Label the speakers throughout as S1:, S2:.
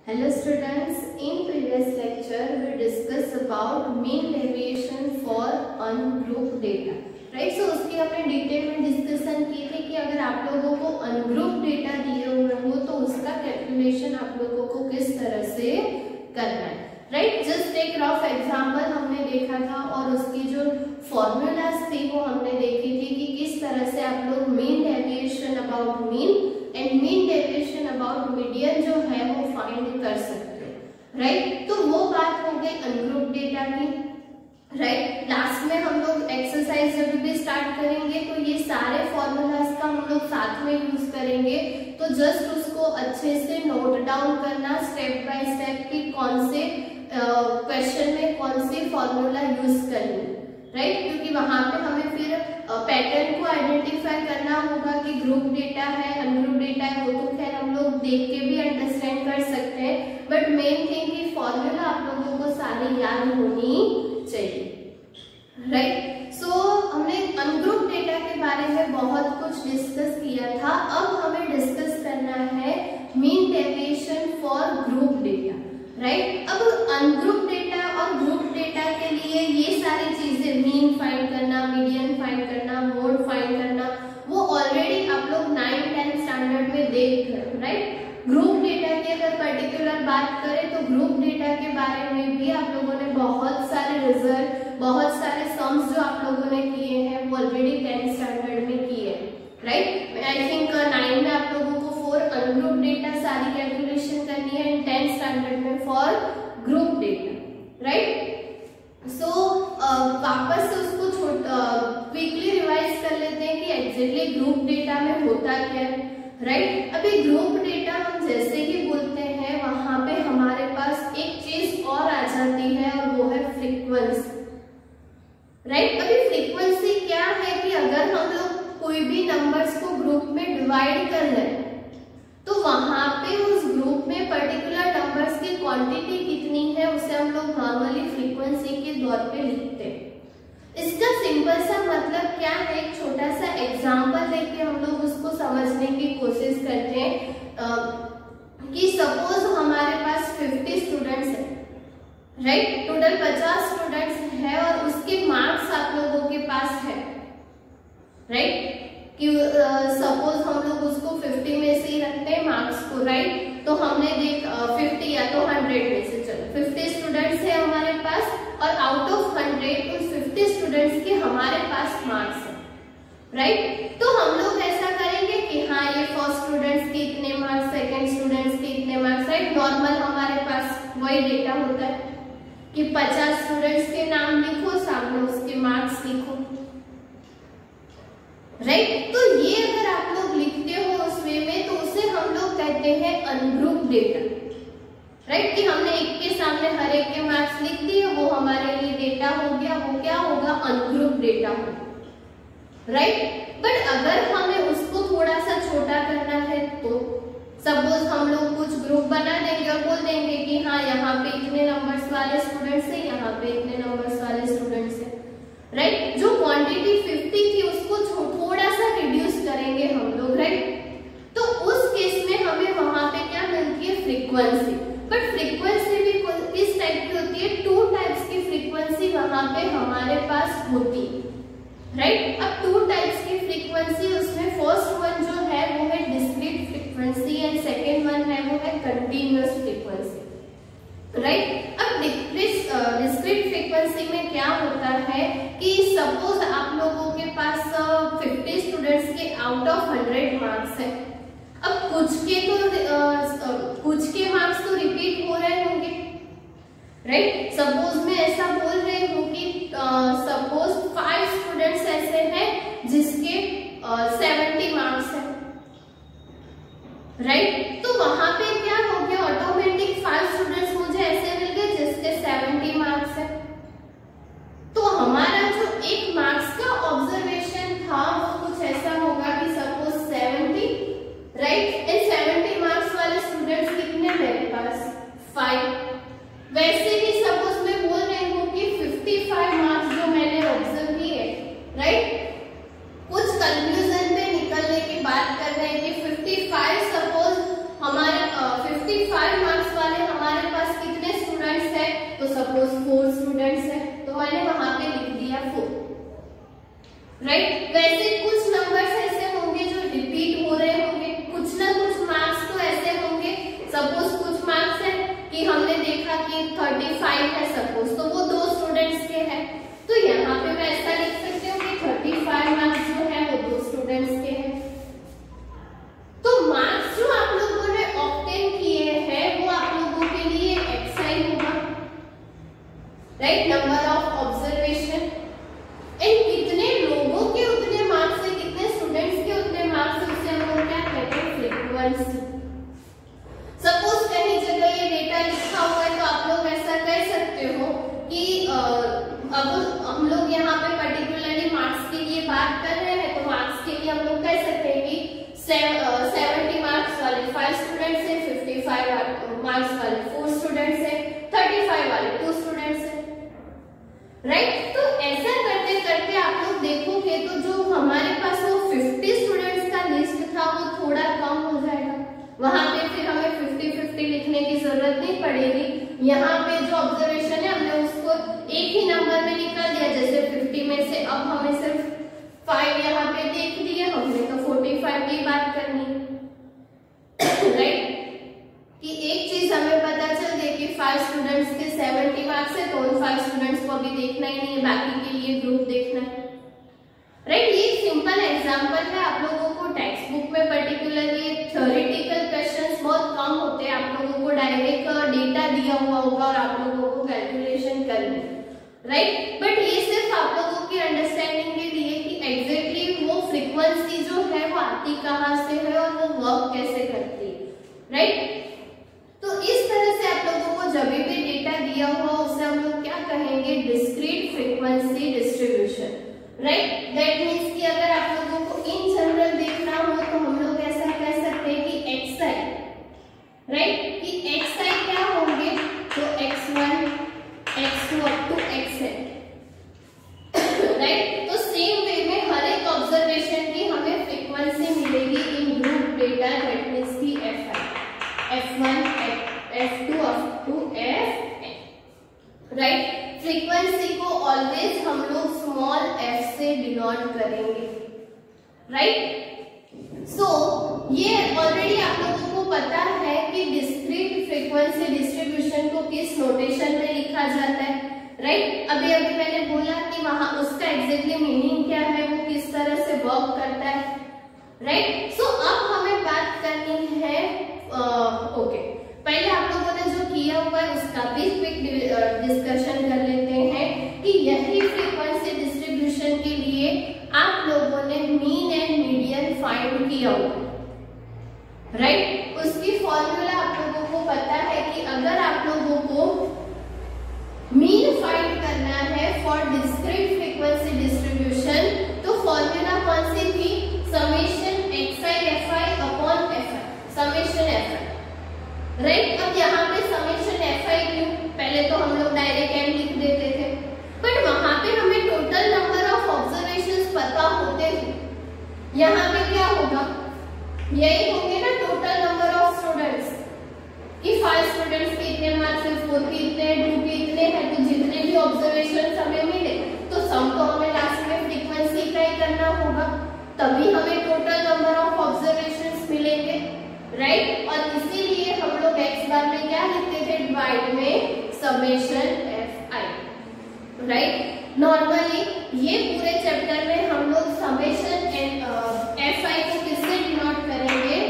S1: Hello students, in previous lecture we discussed about mean deviation for ungrouped data. Right, so उसकी हमने detail में discussion की थी कि अगर आप लोगों को अनग्रुप डेटा दिए हुए हो तो उसका कैलकुलेशन आप लोगों को किस तरह से करना है. राइट, जस्ट एक रफ एग्जांपल हमने देखा था और उसकी जो फॉर्मूलाज थी वो हमने देखी थी कि किस तरह से आप लोग mean deviation about mean and mean deviation about median जो है वो फाइंड कर सकते हैं. राइट, तो वो बात हो गई अनग्रुप डेटा की. राइट, लास्ट में हम लोग एक्सरसाइज जब भी स्टार्ट करेंगे तो ये सारे फॉर्मूलाज का हम लोग साथ में यूज करेंगे, तो जस्ट उसको अच्छे से नोट डाउन करना स्टेप बाय स्टेप कि कौन से क्वेश्चन में कौन से फॉर्मूला यूज करनी. राइट, क्योंकि वहां पे हमें फिर पैटर्न को आइडेंटिफाई करना होगा कि ग्रुप डेटा है अनग्रुप डेटा है, वो तो खैर हम लोग देख के भी अंडरस्टैंड कर सकते हैं, बट मेन थिंग कि फॉर्मूला आप लोगों को सारी याद होनी चाहिए. राइट, सो हमने अनग्रुप डेटा के बारे में बहुत कुछ डिस्कस किया था. अब हमें डिस्कस करना है mean deviation for group data. Right, अब अनग्रुप डेटा और ग्रुप डेटा के लिए ये सारी चीजें मीन फाइंड करना, मीडियन फाइंड करना, मोड फाइंड करना, वो ऑलरेडी आप लोग 9-10 स्टैंडर्ड में देख रहे हो. राइट, ग्रुप डेटा की अगर पर्टिकुलर बात करें तो ग्रुप डेटा के बारे में भी आप लोगों ने बहुत सारे रिजल्ट, बहुत सारे सम्स जो आप लोगों ने किए हैं वो ऑलरेडी 10 स्टैंडर्ड में किए हैं. राइट, आई थिंक 9 में आप लोगों को फॉर अनग्रुप डेटा सारी कैलकुलेशन करनी है एंड 10 स्टैंडर्ड में फॉर ग्रुप डेटा. राइट, सो वापस से उसको क्विकली रिवाइज कर लेते हैं कि एग्जैक्टली ग्रुप डेटा में होता क्या है. राइट, अभी ग्रुप डेटा हम जैसे ही बोलते हैं वहां पे हमारे पास एक चीज और आ जाती है और वो है फ्रीक्वेंसी. राइट, अभी फ्रीक्वेंसी क्या है कि अगर हम लोग कोई भी नंबर्स को ग्रुप में डिवाइड कर लें तो वहां पे उस ग्रुप में पर्टिकुलर नंबर्स की क्वांटिटी कितनी है उसे हम लोग नॉर्मली फ्रीक्वेंसी के तौर पे लिखते हैं. इसका सिंपल सा मतलब क्या है, एक छोटा सा एग्जांपल लेके हम लोग उसको समझने की कोशिश करते हैं कि सपोज हमारे पास 50 स्टूडेंट्स हैं. राइट, टोटल 50 स्टूडेंट्स है और उसके मार्क्स आप लोगों के पास है. राइट, कि सपोज हम लोग उसको 50 में से ही रखते हैं मार्क्स को. राइट, तो हमने देख 50 या तो 100 में से, चलो 50 स्टूडेंट्स है हमारे पास और आउट ऑफ 100 उन 50 स्टूडेंट्स के हमारे पास मार्क्स है. राइट, तो हम लोग ऐसा करेंगे कि हाँ ये फर्स्ट स्टूडेंट्स के इतने मार्क्स, सेकंड स्टूडेंट्स के इतने मार्क्स. राइट, नॉर्मल हमारे पास वही डेटा होता है कि 50 स्टूडेंट्स के नाम लिखो, सामने उसके मार्क्स लिखो. राइट, तो ये अगर आप लोग लिखते हो उस वे में तो उसे हम लोग कहते हैं अनग्रुप डेटा. राइट, कि हमने एक के सामने हर एक के मार्क्स लिख दिए, वो हमारे लिए डेटा हो गया, वो क्या होगा, अनग्रुप डेटा होगा. राइट, बट अगर हमें उसको थोड़ा सा छोटा करना है तो सपोज हम लोग कुछ ग्रुप बना देंगे और बोल देंगे कि हाँ यहाँ पे इतने नंबर्स वाले स्टूडेंट्स हैं, यहाँ पे इतने नंबर्स वाले स्टूडेंट्स हैं. राइट, जो क्वांटिटी 50 थी उसको थोड़ा सा रिड्यूस करेंगे हम लोग. राइट, तो उस केस में हमें वहां पे क्या मिलती है, फ्रीक्वेंसी. बट फ्रीक्वेंसी भी किस टाइप की होती है, 2 टाइप्स की फ्रीक्वेंसी वहां पे हमारे पास होती है. राइट, अब 2 टाइप्स की फ्रीक्वेंसी, उसमें फर्स्ट वन जो है वो है discrete frequency and second one है वो है कंटिन्यूअस फ्रीक्वेंसी. राइट, अब डिस्क्रीट फ्रीक्वेंसी में क्या होता है कि सपोज आप लोगों के पास 50 स्टूडेंट्स के आउट ऑफ 100 मार्क्स है. अब कुछ के मार्क्स तो रिपीट हो रहे होंगे. राइट, सपोज मैं ऐसा बोल रही हूँ कि सपोज 5 स्टूडेंट्स ऐसे हैं जिसके 70 मार्क्स है. राइट, तो वहां पे क्या हो गया, ऑटोमेटिक 5 स्टूडेंट्स मुझे ऐसे मिल गए जिसके 70 मार्क्स है. तो हमारा जो एक मार्क्स का ऑब्जर्वेशन था वो कुछ ऐसा होगा कि सपोज 70. राइट, एंड 70 मार्क्स वाले स्टूडेंट्स कितने मेरे पास, 5. वैसे ही सपोज मैं बोल रही हूँ कि 55 मार्क्स जो मैंने ऑब्जर्व किए. राइट, कुछ कंक्लूजन पे निकलने की बात कर रहे हैं कि 55 सपोज हमारे 55 मार्क्स वाले है तो सपोज 4 स्टूडेंट्स है तो मैंने वहां पे लिख दिया 4, राइट। वैसे कुछ नंबर्स ऐसे होंगे जो रिपीट हो रहे होंगे, कुछ ना कुछ मार्क्स तो ऐसे होंगे, सपोज कुछ मार्क्स है कि हमने देखा कि 35 है सपोज, तो वो 2 स्टूडेंट्स के हैं, तो यहाँ पे मैं ऐसा लिख सकती हूँ कि 35 मार्क्स जो है वो 2 स्टूडेंट्स के हैं। तो मार्क्स जो आप लोगों ने ऑब्टेन किए हैं वो आप लोगों के लिए xi होगा, right, number of observation. And कितने लोगों के उतने मार्क्स है, कितने स्टूडेंट्स के उतने मार्क्स है, उसे हम लोग क्या कहते हैं, फ्रीक्वेंसी। सपोज कहीं जगह ये डेटा लिखा हुआ है तो आप लोग ऐसा कह सकते हो कि अब हम लोग यहाँ पे पर्टिकुलरली मार्क्स के लिए बात कर रहे हैं, तो मार्क्स के लिए हम लोग कह सकते हैं कि 70 मार्क्स वाले 5 स्टूडेंट्स हैं, 55 मार्क्स वाले 4 स्टूडेंट्स हैं, 35 वाले 2 स्टूडेंट्स हैं, राइट। तो ऐसा करते करते आप लोग देखोगे तो जो हमारे पास वो 50 स्टूडेंट्स का लिस्ट था वो थोड़ा कम हो जाएगा, वहां पे फिर हमें 50-50 लिखने की जरूरत नहीं पड़ेगी। यहाँ पे जो ऑब्जर्वेशन है हमने उसको एक ही नंबर में निकाल दिया, जैसे 50 में से अब हमें सिर्फ 5 यहाँ पे देख दिए हमने, तो 45 की बात करनी, राइट। कि एक चीज हमें पता चल गई कि 5 स्टूडेंट्स के 70 मार्क्स है, तो उन 5 स्टूडेंट्स को अभी देखना ही नहीं है, बाकी के लिए ग्रुप देखना है, राइट। ये सिंपल एग्जांपल है, आप लोगों को टेक्स्ट बुक में पर्टिकुलरली थ्योरेटिकल क्वेश्चंस बहुत कम होते हैं, आप लोगों को डायरेक्ट डेटा दिया हुआ होगा और आप लोगों को कैलकुलेशन करनी, राइट। बट ये सिर्फ आप लोगों की अंडरस्टैंडिंग के लिए कि एग्जैक्टली वो फ्रीक्वेंसी जो है वो आती कहाँ से है और वो वर्क कैसे करती है, राइट। तो इस तरह से आप लोगों को जब भी डेटा दिया हुआ उसे हम लोग क्या कहेंगे, discrete frequency distribution, right. That means कि अगर आप लोगों को इन जनरल देखना हो तो हम लोग ऐसा कह सकते हैं कि xi, राइट, कि xi क्या होंगे, तो x1 x2 up to xn, right. तो सेम वे में हर एक ऑब्जर्वेशन की हमें फ्रीक्वेंसी मिलेगी in group data, that means की fi, f1 f2 up to fn, right. Frequency को ऑलवेज हम लोग स्मॉल f से डिनोट करेंगे, राइट। सो ये ऑलरेडी आप लोगों को पता है कि डिस्क्रीट फ्रीक्वेंसी डिस्ट्रीब्यूशन को किस नोटेशन में लिखा जाता है, राइट। अभी अभी मैंने बोला कि वहां उसका एग्जैक्टली मीनिंग क्या है, वो किस तरह से वर्क करता है, राइट। सो अब हमें बात करनी है, ओके, पहले आप लोगों ने जो किया हुआ है उसका भी क्विक डिस्कशन कर लेते हैं कि यही फ्रीक्वेंसी डिस्ट्रीब्यूशन के लिए आप लोगों ने मीन एंड मीडियन फाइंड किया हुआ, राइट। उसकी फॉर्मूला आप लोगों को पता है कि अगर आप लोगों को मीन फाइंड करना है फॉर डिस्क्रीट फ्रीक्वेंसी डिस्ट्रीब्यूशन तो फॉर्मूला कौन सी थी, summation xi fi upon fi, summation fi, right. अब यहाँ पे समेशन fi क्यों, पहले तो हम लोग डायरेक्ट m लिख देते थे, बट वहां पे हमें टोटल नंबर ऑफ ऑब्जर्वेशंस पता होते थे, यहाँ पे क्या होगा, यही होंगे ना टोटल नंबर ऑफ स्टूडेंट्स, कि 5 स्टूडेंट्स के इतने मार्क्स है, 4 के इतने, 2 के इतने हैं, तो जितने भी ऑब्जर्वेशंस हमें मिले तो सम तो हमें लास्ट में फ्रीक्वेंसी का ही करना होगा, तभी हमें टोटल नंबर ऑफ ऑब्जर्वेशंस मिलेंगे, राइट। और इसीलिए हम लोग x बार में क्या लिखते थे, डिवाइड में समेशन fi, राइट। नॉर्मली ये पूरे चैप्टर में हम लोग समेशन fi को किससे डिनोट करेंगे,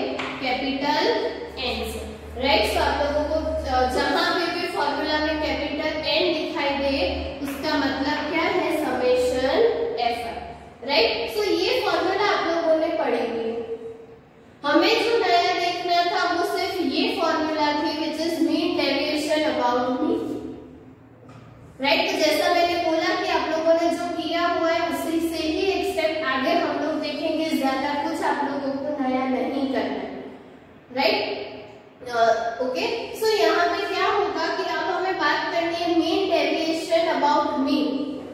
S1: कैपिटल N से, राइट। सो आप लोगों को जहां पे भी फॉर्मूला में कैपिटल N दिखाई दे उसका मतलब क्या है, समेशन fi, राइट। सो ये फॉर्मूला आप लोगों ने पढ़ी हुई, हमें जो नया देखना था वो सिर्फ ये फॉर्मूला थी which is mean deviation about mean, right. तो जैसा मैंने बोला कि आप लोगों ने जो किया हुआ है उसी से ही एक स्टेप आगे हम लोग देखेंगे, ज्यादा कुछ आप लोगों को नया नहीं करना है, राइट। ओके, सो यहाँ पे क्या होगा कि अब हमें बात करनी है मीन डेविएशन अबाउट मीन,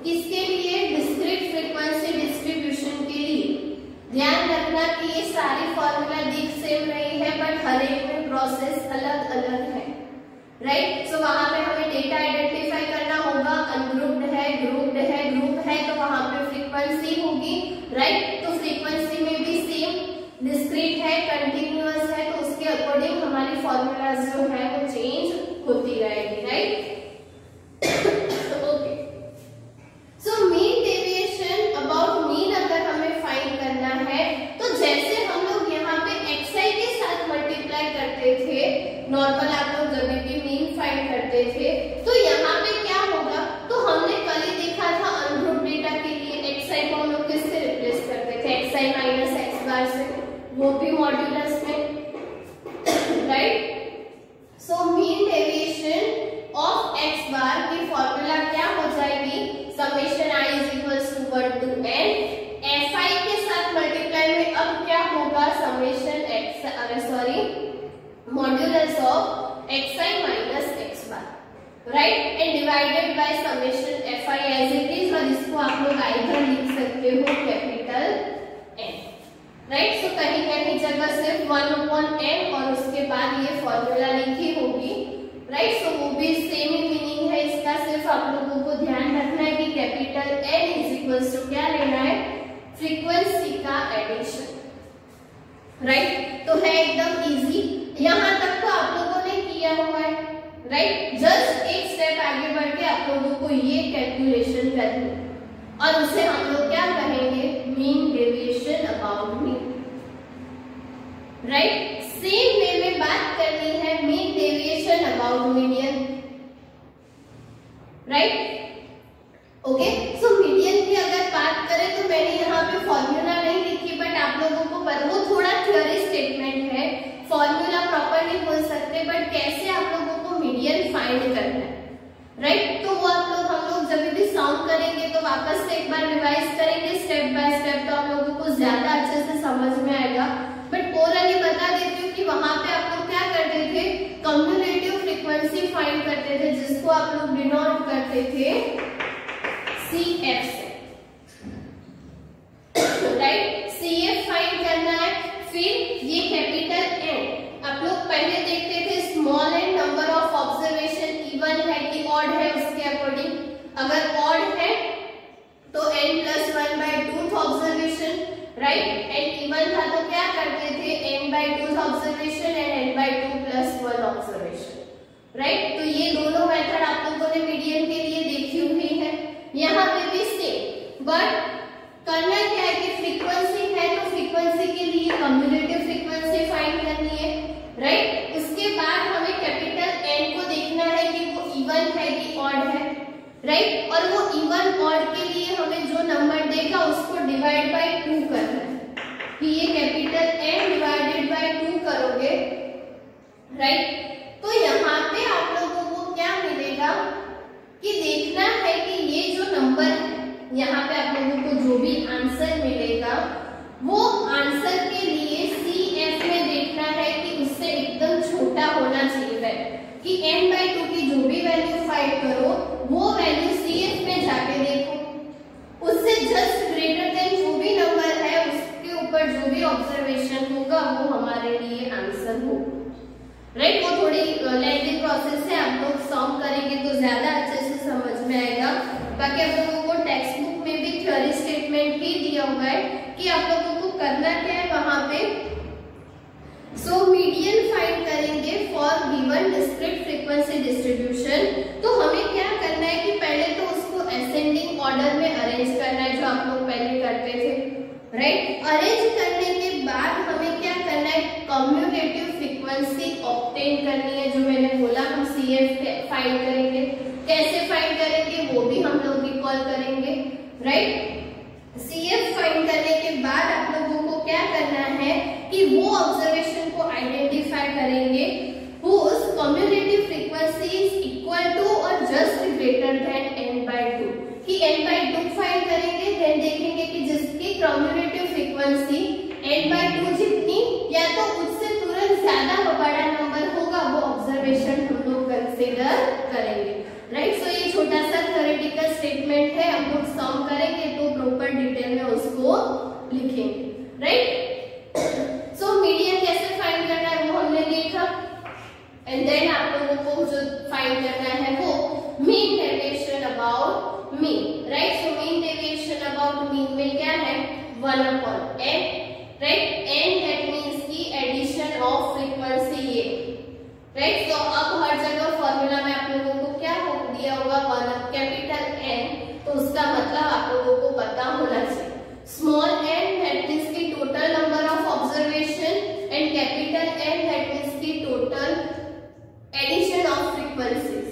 S1: किसके लिए, डिस्क्रीट फ्रीक्वेंसी डिस्ट्रीब्यूशन के लिए। ध्यान रखना कि ये सारी फॉर्मूला दिख सेम रही है बट हर एक में प्रोसेस अलग अलग है, राइट। सो वहां पे हमें डेटा आइडेंटिफाई करना होगा, अनग्रुप्ड है, ग्रुप्ड है, ग्रुप है, तो वहां पे फ्रीक्वेंसी होगी, राइट। तो फ्रीक्वेंसी में भी सेम डिस्क्रीट है, कंटिन्यूअस है, तो उसके अकॉर्डिंग हमारी फॉर्मूलाज जो है वो चेंज होती रहेगी, right. Okay, so mean deviation, about mean अगर हमें फाइंड करना है तो जैसे हम लोग यहाँ पे xi के साथ मल्टीप्लाई करते थे, नॉर्मल आप लोग जब भी मीन फाइंड करते थे, तो यहाँ पे क्या होगा, तो हमने कल ही देखा था अनग्रुप डेटा के लिए xi को हम लोग किससे रिप्लेस करते थे, xi माइनस x बार से, वो भी मॉड्यूलस में, right. So mean deviation of x bar की फॉर्मूला क्या हो जाएगी, summation i is equals to 1 to n, fi के साथ मल्टीप्लाई में अब क्या होगा, summation x, sorry modulus of xi minus x bar, right, and divided by summation fi as it is, और इसको आप लोग आइदर लिख सकते हो कैपिटल N, राइट। सो कहीं कहीं जगह सिर्फ 1/n और उसके बाद ये फॉर्मूला लिखी होगी, राइट। सो वो भी सेम ही मीनिंग है इसका, सिर्फ आप लोगों को ध्यान रखना है कि capital N is equals to क्या लेना है, फ्रीक्वेंसी का एडिशन, राइट। तो है एकदम इजी, यहाँ तक तो आप लोगों ने किया हुआ है, राइट। जस्ट एक स्टेप आगे बढ़ के आप लोगों को ये कैलकुलेशन करनी है और उसे हम लोग क्या कहेंगे, mean deviation about mean, right. Same way में बात करनी है mean deviation about median, right. Okay, so median की अगर बात करें तो मैंने यहाँ पे फॉर्मूला नहीं लिखी, बट आप लोगों को पता, वो थोड़ा थ्योरी स्टेटमेंट है, फॉर्मूला प्रॉपर नहीं बोल सकते, बट कैसे आप लोगों को मीडियन फाइंड करना है, राइट। तो वो आप लोग, हम लोग जब भी साउंड करेंगे तो वापस से एक बार रिवाइज करेंगे स्टेप बाय स्टेप, तो आप लोगों को ज्यादा अच्छे से समझ में आएगा। बट ओरली बता देती हूँ कि वहां पे आप लोग क्या करते थे, कम्युलेटिव फ्रीक्वेंसी फाइंड करते थे, जिसको आप लोग डिनोट करते थे CF से, राइट। CF फाइंड करना है, फिर ये कैपिटल N आप लोग पहले देखते थे, small n number of observation, even है कि ऑड है उसके अकॉर्डिंग, अगर ऑड है तो n+1/2 observation, right, and even था तो क्या करते थे, n/2 observation and n/2+1 observation, right. तो ये दोनों मेथड आप लोगों ने मीडियन के लिए देखी हुई है, यहाँ पे भी सेम, बट करना क्या है कि फ्रीक्वेंसी है तो फ्रीक्वेंसी के लिए कम्युलेटिव फ्रीक्वेंसी फाइंड करनी है, राइट। उसके बाद हमें कैपिटल N को देखना है कि वो इवन है कि ऑड है, राइट, और वो इवन ऑड के लिए हमें जो नंबर देगा उसको डिवाइड बाय 2 करना है, कि ये कैपिटल N डिवाइडेड बाय 2 करोगे, राइट। तो यहाँ पे आप लोगों को क्या मिलेगा कि देखना है कि ये जो नंबर है, यहाँ पे आप लोगों को जो भी आंसर मिलेगा वो आंसर के लिए CF में देखना है कि उससे एकदम छोटा होना चाहिए, कि n/2 की जो भी वैल्यू फाइंड करो वो वैल्यू CF में जाके देखो, उससे जस्ट ग्रेटर देन जो भी नंबर है उसके ऊपर जो भी ऑब्जर्वेशन होगा वो हमारे लिए आंसर हो, राइट। वो थोड़ी लेंथी प्रोसेस है, आप लोग सॉल्व करेंगे तो ज्यादा अच्छे से समझ में आएगा। बाकी आप लोगों को टेक्स्ट बुक में भी थ्योरी स्टेटमेंट ही दिया हुआ है कि आप लोगों को करना क्या है वहां पे। सो मीडियन फाइंड करेंगे for given discrete frequency distribution, तो हमें क्या करना है कि पहले तो उसको असेंडिंग ऑर्डर में अरेंज करना है, जो आप लोग पहले करते थे, राइट। अरेंज करने के बाद हमें क्या करना है, कम्युलेटिव फ्रीक्वेंसी ऑब्टेन करनी है, जो मैंने बोला हम CF फाइंड करेंगे, कैसे फाइंड करेंगे वो भी हम लोग रिकॉल करेंगे, राइट। CF फाइंड करने के बाद आप लोगों को क्या करना है कि वो ऑब्जर्वेशन को आइडेंटिफाई करेंगे whose cumulative frequency is equal to or just greater than n/2, कि n/2 फाइंड करेंगे, देन देखेंगे कि जिसकी cumulative frequency n/2 जितनी या तो उससे तुरंत ज्यादा बड़ा नंबर होगा वो ऑब्जर्वेशन हम लोग कंसीडर करेंगे, राइट। सो ये छोटा सा थ्योरेटिकल स्टेटमेंट है, हम लोग सॉल्व करेंगे तो प्रॉपर डिटेल में उसको लिखेंगे, राइट। सो मीडियन कैसे फाइंड करना है वो हमने देखा, एंड देन आप लोग लोगों को जो फाइंड करना है वो mean deviation about mean, right. So mean deviation about mean में क्या है 1/n, right. n that means की एडिशन ऑफ फ्रीक्वेंसी ये, राइट। तो अब हर जगह फॉर्मूला में आप लोगों को क्या दिया होगा 1 कैपिटल N, तो उसका मतलब आप लोगों को पता होना चाहिए स्मॉल n दैट मींस की total number of observation and capital N that means की total addition of frequencies,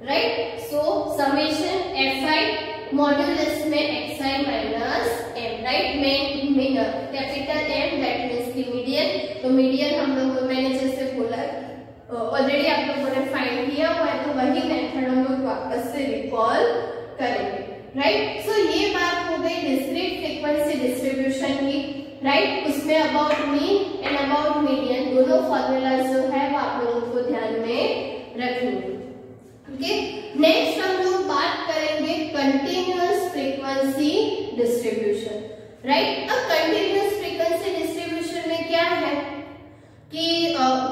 S1: right. So summation fi modulus में xi माइनस m, राइट। में कैपिटल M दैट मींस की मीडियन, तो median हम लोग मैंने जैसे बोला ऑलरेडी आप लोगों ने फाइंड किया हुआ है, तो वही मेथड हम लोग वापस से रिकॉल करेंगे, राइट। सो ये बात हो गई डिस्क्रीट फ्रीक्वेंसी डिस्ट्रीब्यूशन की, राइट। उसमें about mean and about median दोनों फॉर्मूलाज जो है वो आप लोगों को ध्यान में रखेंगे, ओके। नेक्स्ट हम लोग बात करेंगे कंटिन्यूअस फ्रीक्वेंसी डिस्ट्रीब्यूशन, राइट। अब कंटिन्यूअस फ्रीक्वेंसी डिस्ट्रीब्यूशन में क्या है कि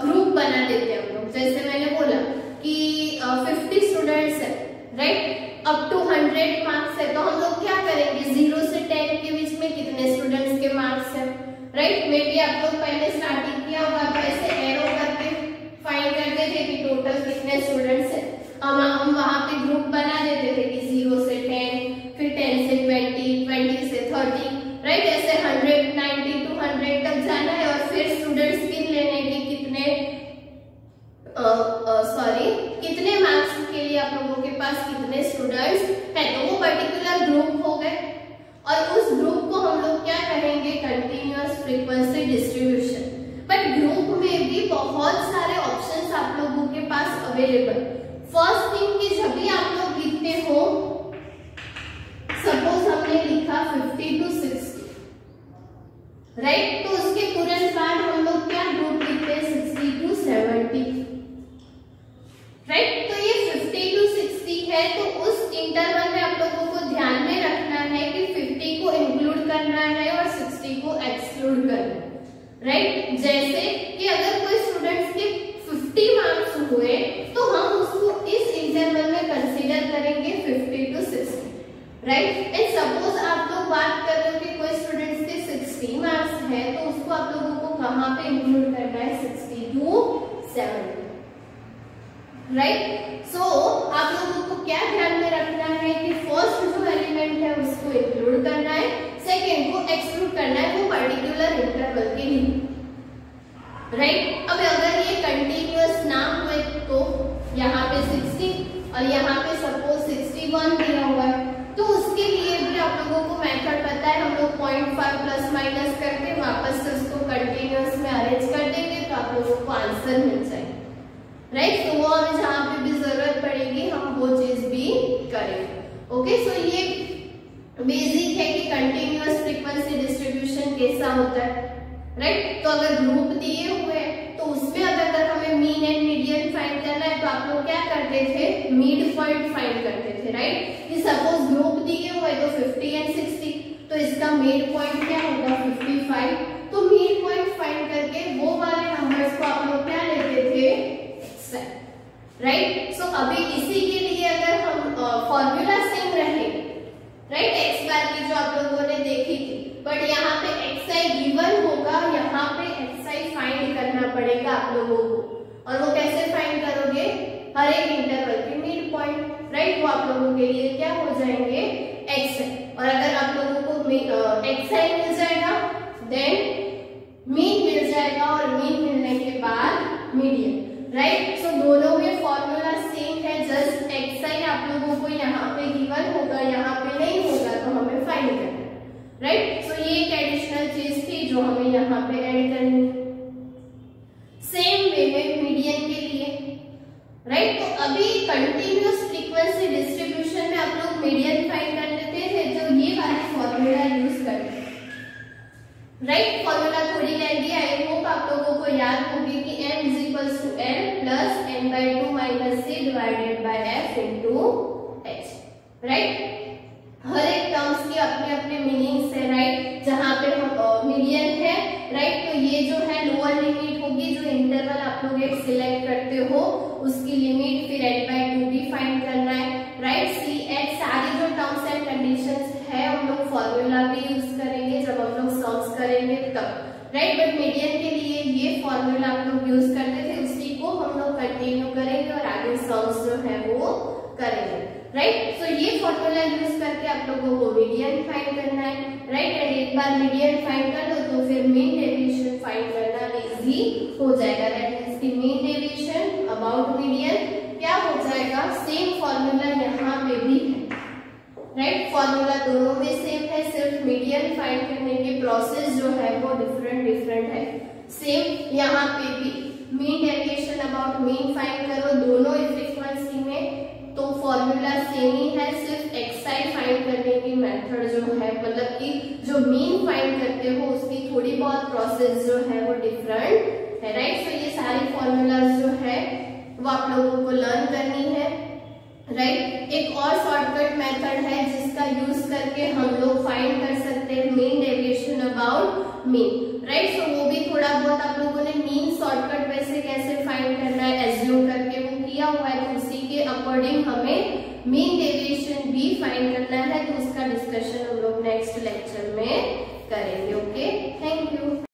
S1: ग्रुप बना देते हैं हम लोग, जैसे मैंने बोला कि 50 स्टूडेंट्स है, राइट। अप टू 100 मार्क्स है, तो हम लोग क्या करेंगे 0 से 10 के बीच में कितने स्टूडेंट्स के मार्क्स है, राइट। मे बी आप लोग पहले स्टार्टिंग किया होगा तो ऐसे एरो करके फाइंड करते थे कि टोटल कितने स्टूडेंट्स है। हम वहां पे ग्रुप बना देते थे कि 0 से 10, फिर 10 से 20, 20 से 30, राइट। ऐसे 100, 90 to 100 तक जाना है और फिर स्टूडेंट्स गिन लेने की कितने मार्क्स के लिए आप लोगों के पास कितने स्टूडेंट्स हैं, तो वो पर्टिकुलर ग्रुप हो गए और उस ग्रुप को हम लोग क्या कहेंगे continuous frequency distribution. But group में भी बहुत सारे ऑप्शंस आप लोगों के पास अवेलेबल। फर्स्ट थिंग कि जब भी आप लोग लिखते हो, सपोज हमने लिखा 50 to 60, राइट। तो उसके तुरंत बाद हम लोग क्या ग्रुप लिखते हैं 60 to 70, राइट। तो ये 50 to 60 है, तो उस इंटरवल में आप लोगों को ध्यान में रखना है कि 50 को इंक्लूड करना है और 60 को एक्सक्लूड करना है, राइट। जैसे कि अगर कोई स्टूडेंट्स के 50 मार्क्स हुए तो हम उसको इस इंटरवल में कंसीडर करेंगे 50 to 60, राइट। एंड सपोज आप लोग बात कर रहे हो कि कोई स्टूडेंट्स के 60 मार्क्स है, तो उसको आप लोगों को कहाँ पे इंक्लूड करना है 60 to 70, राइट। सो आप लोगों को क्या ध्यान में रखना है कि फर्स्ट जो एलिमेंट है उसको इंक्लूड करना है, सेकेंड को एक्सक्लूड करना है वो पर्टिकुलर इंटरवल के लिए, राइट। अब अगर ये कंटिन्यूअस ना हुए तो यहाँ पे 60 और यहाँ पे सपोज 61 दिया हुआ है, तो उसके लिए भी आप लोगों को मेथड पता है, हम लोग 0.5 प्लस माइनस करके वापस से उसको कंटिन्यूअस में अरेंज कर देंगे तो आप लोगों को आंसर मिल जाएगा, राइट। तो वो हमें जहाँ पे भी जरूरत पड़ेगी हम वो चीज भी करेंगे, ओके। सो ये बेसिक है कि कंटिन्यूअस फ्रीक्वेंसी डिस्ट्रीब्यूशन कैसा होता है, राइट। तो अगर ग्रुप दिए हुए तो उसमें अगर हमें मीन एंड मीडियन फाइंड करना है तो आप लोग क्या करते थे मिड पॉइंट फाइंड करते थे, राइट। कि सपोज ग्रुप दिए हुए तो 50 एंड 60, तो इसका मिड पॉइंट क्या होगा 55, तो मिड पॉइंट फाइंड करके वो वाले नंबर्स को आप लोग क्या लेते थे राइट। सो अभी इसी के लिए अगर हम फॉर्मूला सेम रहे, राइट, एक्स बार की जो आप लोगों ने देखी थी, बट यहाँ पे xi गिवन होगा, यहाँ पे xi फाइंड करना पड़ेगा आप लोगों को, और वो कैसे फाइंड करोगे हर एक इंटरवल के मिड पॉइंट, राइट। वो आप लोगों के लिए क्या हो जाएंगे xi, और अगर आप लोगों को xi मिल जाएगा देन मीन मिल जाएगा, और मीन मिलने के बाद मीडियन, राइट। सो दोनों में फॉर्मूला सेम है, जस्ट xi आप लोगों को यहाँ पे गिवन होगा, यहाँ पे नहीं होगा, तो हमें फाइंड करना है, राइट। सो ये एक एडिशनल चीज थी जो हमें यहाँ पे ऐड करनी है। सेम वे में मीडियन के लिए, राइट। तो अभी कंटिन्यूअस फ्रीक्वेंसी डिस्ट्रीब्यूशन में आप लोग मीडियन फाइंड कर लेते थे, जो ये वाली फॉर्मूला यूज करते हैं, राइट। फॉर्मूला थोड़ी लेंदी, आई होप आप लोगों को याद होगी कि m is equals to n plus n/2 minus c divided by f into h, right. हर एक टर्म्स की अपने अपने मीनिंग्स है, राइट। जहां पे हम मीडियन है, राइट, तो ये जो है लोअर लिमिट होगी, जो इंटरवल आप लोग एक सिलेक्ट करते हो उसकी लिमिट, फिर h/2 भी फाइंड करना है, राइट। सी एट सारी जो टर्म्स एंड कंडीशंस है हम लोग फॉर्मूला भी यूज करेंगे जब हम लोग सम्स करेंगे तब, राइट। बट मीडियन के लिए ये फॉर्मूला हम लोग यूज करते थे, उसी को हम लोग कंटिन्यू करेंगे और आगे सम्स जो है वो करेंगे, राइट। सो ये फॉर्मूला यूज करके आप लोगों को मीडियन फाइंड करना है, राइट। एंड एक बार मीडियन फाइंड कर लो तो फिर मीन डेविएशन फाइंड करना इजी हो जाएगा। दैट मींस की मीन डेविएशन अबाउट मीडियन क्या हो जाएगा, सेम फॉर्मूला यहाँ पे भी है, राइट। फॉर्मूला दोनों में सेम है, सिर्फ मीडियन फाइंड करने की प्रोसेस जो है वो डिफरेंट है। सेम यहाँ पे भी mean deviation about mean find करो दोनों फ्रीक्वेंसी में, तो फॉर्मूला सेम ही है, सिर्फ एक्सआई फाइंड करने की मेथड जो है, मतलब कि जो मीन फाइंड करते हो उसकी थोड़ी बहुत प्रोसेस जो है वो डिफरेंट है, राइट। सो ये सारी फॉर्मूलाज जो है वो आप लोगों को लर्न करनी है, राइट। एक और शॉर्टकट मेथड है जिसका यूज करके हम लोग फाइंड कर सकते हैं mean deviation about mean, right. So वो भी थोड़ा बहुत आप लोगों ने मीन शॉर्टकट वैसे कैसे फाइंड करना है एज्यूम करके वो किया हुआ है, तो उसी के अकॉर्डिंग हमें मीन डेविएशन भी फाइंड करना है, तो उसका डिस्कशन हम लोग नेक्स्ट लेक्चर में करेंगे। Okay, thank you.